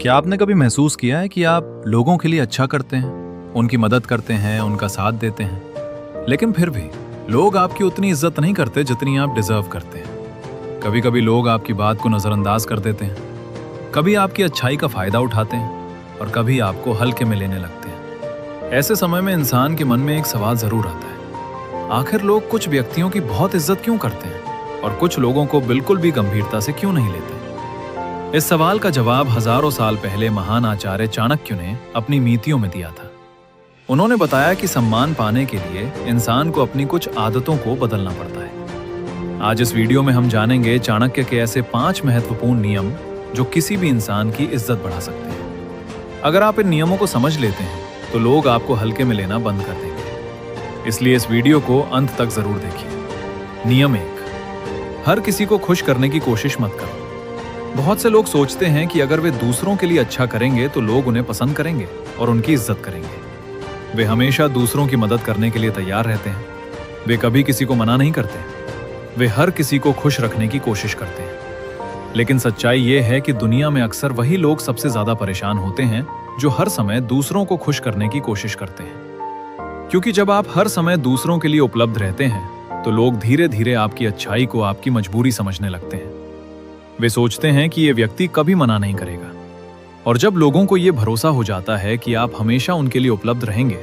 क्या आपने कभी महसूस किया है कि आप लोगों के लिए अच्छा करते हैं, उनकी मदद करते हैं, उनका साथ देते हैं, लेकिन फिर भी लोग आपकी उतनी इज्जत नहीं करते जितनी आप डिजर्व करते हैं। कभी कभी लोग आपकी बात को नज़रअंदाज कर देते हैं, कभी आपकी अच्छाई का फायदा उठाते हैं और कभी आपको हल्के में लेने लगते हैं। ऐसे समय में इंसान के मन में एक सवाल जरूर आता है, आखिर लोग कुछ व्यक्तियों की बहुत इज्जत क्यों करते हैं और कुछ लोगों को बिल्कुल भी गंभीरता से क्यों नहीं लेते। इस सवाल का जवाब हजारों साल पहले महान आचार्य चाणक्य ने अपनी नीतियों में दिया था। उन्होंने बताया कि सम्मान पाने के लिए इंसान को अपनी कुछ आदतों को बदलना पड़ता है। आज इस वीडियो में हम जानेंगे चाणक्य के ऐसे 5 महत्वपूर्ण नियम जो किसी भी इंसान की इज्जत बढ़ा सकते हैं। अगर आप इन नियमों को समझ लेते हैं तो लोग आपको हल्के में लेना बंद कर देंगे। इसलिए इस वीडियो को अंत तक जरूर देखिए। नियम 1, हर किसी को खुश करने की कोशिश मत करो। बहुत से लोग सोचते हैं कि अगर वे दूसरों के लिए अच्छा करेंगे तो लोग उन्हें पसंद करेंगे और उनकी इज्जत करेंगे। वे हमेशा दूसरों की मदद करने के लिए तैयार रहते हैं। वे कभी किसी को मना नहीं करते। वे हर किसी को खुश रखने की कोशिश करते हैं। लेकिन सच्चाई ये है कि दुनिया में अक्सर वही लोग सबसे ज्यादा परेशान होते हैं जो हर समय दूसरों को खुश करने की कोशिश करते हैं। क्योंकि जब आप हर समय दूसरों के लिए उपलब्ध रहते हैं तो लोग धीरे धीरे आपकी अच्छाई को आपकी मजबूरी समझने लगते हैं। वे सोचते हैं कि ये व्यक्ति कभी मना नहीं करेगा। और जब लोगों को ये भरोसा हो जाता है कि आप हमेशा उनके लिए उपलब्ध रहेंगे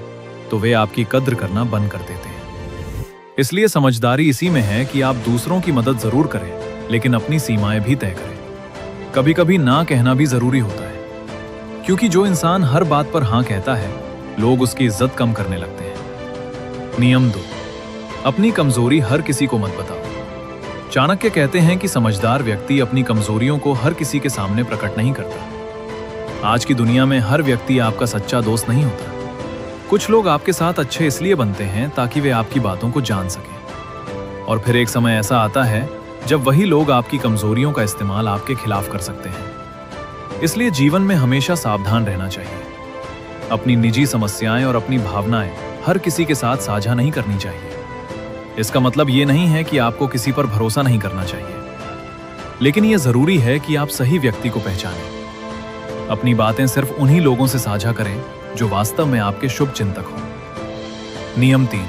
तो वे आपकी कद्र करना बंद कर देते हैं। इसलिए समझदारी इसी में है कि आप दूसरों की मदद जरूर करें, लेकिन अपनी सीमाएं भी तय करें। कभी कभी ना कहना भी जरूरी होता है, क्योंकि जो इंसान हर बात पर हाँ कहता है लोग उसकी इज्जत कम करने लगते हैं। नियम 2, अपनी कमजोरी हर किसी को मत बताओ। चाणक्य कहते हैं कि समझदार व्यक्ति अपनी कमजोरियों को हर किसी के सामने प्रकट नहीं करता। आज की दुनिया में हर व्यक्ति आपका सच्चा दोस्त नहीं होता। कुछ लोग आपके साथ अच्छे इसलिए बनते हैं ताकि वे आपकी बातों को जान सकें, और फिर एक समय ऐसा आता है जब वही लोग आपकी कमजोरियों का इस्तेमाल आपके खिलाफ कर सकते हैं। इसलिए जीवन में हमेशा सावधान रहना चाहिए। अपनी निजी समस्याएं और अपनी भावनाएं हर किसी के साथ साझा नहीं करनी चाहिए। इसका मतलब ये नहीं है कि आपको किसी पर भरोसा नहीं करना चाहिए, लेकिन यह जरूरी है कि आप सही व्यक्ति को पहचानें। अपनी बातें सिर्फ उन्हीं लोगों से साझा करें जो वास्तव में आपके शुभ चिंतक हों। नियम 3,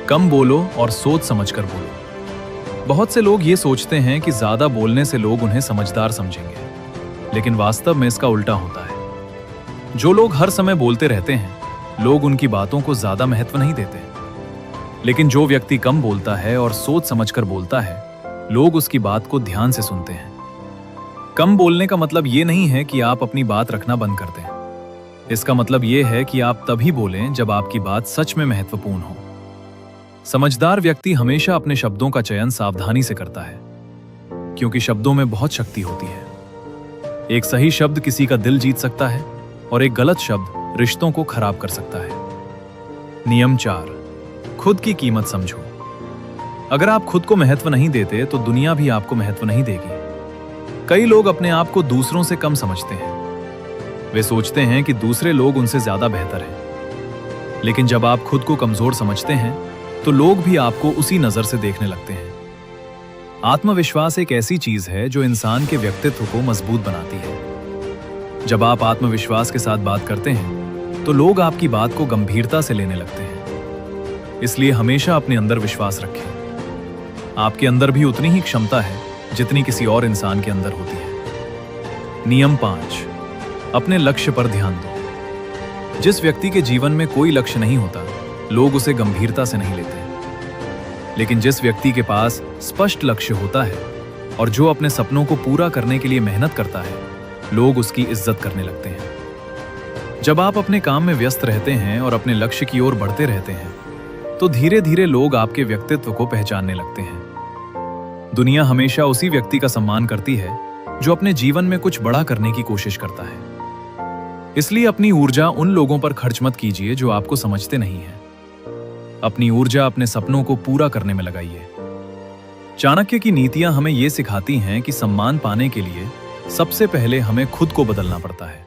कम बोलो और सोच समझकर बोलो। बहुत से लोग ये सोचते हैं कि ज्यादा बोलने से लोग उन्हें समझदार समझेंगे, लेकिन वास्तव में इसका उल्टा होता है। जो लोग हर समय बोलते रहते हैं लोग उनकी बातों को ज्यादा महत्व नहीं देते, लेकिन जो व्यक्ति कम बोलता है और सोच समझकर बोलता है लोग उसकी बात को ध्यान से सुनते हैं। कम बोलने का मतलब ये नहीं है कि आप अपनी बात रखना बंद कर दें। इसका मतलब ये है कि आप तभी बोलें जब आपकी बात सच में महत्वपूर्ण हो। समझदार व्यक्ति हमेशा अपने शब्दों का चयन सावधानी से करता है, क्योंकि शब्दों में बहुत शक्ति होती है। एक सही शब्द किसी का दिल जीत सकता है और एक गलत शब्द रिश्तों को खराब कर सकता है। नियम 4, खुद की कीमत समझो। अगर आप खुद को महत्व नहीं देते तो दुनिया भी आपको महत्व नहीं देगी। कई लोग अपने आप को दूसरों से कम समझते हैं। वे सोचते हैं कि दूसरे लोग उनसे ज्यादा बेहतर हैं। लेकिन जब आप खुद को कमजोर समझते हैं तो लोग भी आपको उसी नजर से देखने लगते हैं। आत्मविश्वास एक ऐसी चीज है जो इंसान के व्यक्तित्व को मजबूत बनाती है। जब आप आत्मविश्वास के साथ बात करते हैं तो लोग आपकी बात को गंभीरता से लेने लगते हैं। इसलिए हमेशा अपने अंदर विश्वास रखें। आपके अंदर भी उतनी ही क्षमता है जितनी किसी और इंसान के अंदर होती है। नियम 5, अपने लक्ष्य पर ध्यान दो। जिस व्यक्ति के जीवन में कोई लक्ष्य नहीं होता लोग उसे गंभीरता से नहीं लेते, लेकिन जिस व्यक्ति के पास स्पष्ट लक्ष्य होता है और जो अपने सपनों को पूरा करने के लिए मेहनत करता है लोग उसकी इज्जत करने लगते हैं। जब आप अपने काम में व्यस्त रहते हैं और अपने लक्ष्य की ओर बढ़ते रहते हैं तो धीरे धीरे लोग आपके व्यक्तित्व को पहचानने लगते हैं। दुनिया हमेशा उसी व्यक्ति का सम्मान करती है जो अपने जीवन में कुछ बड़ा करने की कोशिश करता है। इसलिए अपनी ऊर्जा उन लोगों पर खर्च मत कीजिए जो आपको समझते नहीं हैं। अपनी ऊर्जा अपने सपनों को पूरा करने में लगाइए। चाणक्य की नीतियां हमें ये सिखाती हैं कि सम्मान पाने के लिए सबसे पहले हमें खुद को बदलना पड़ता है।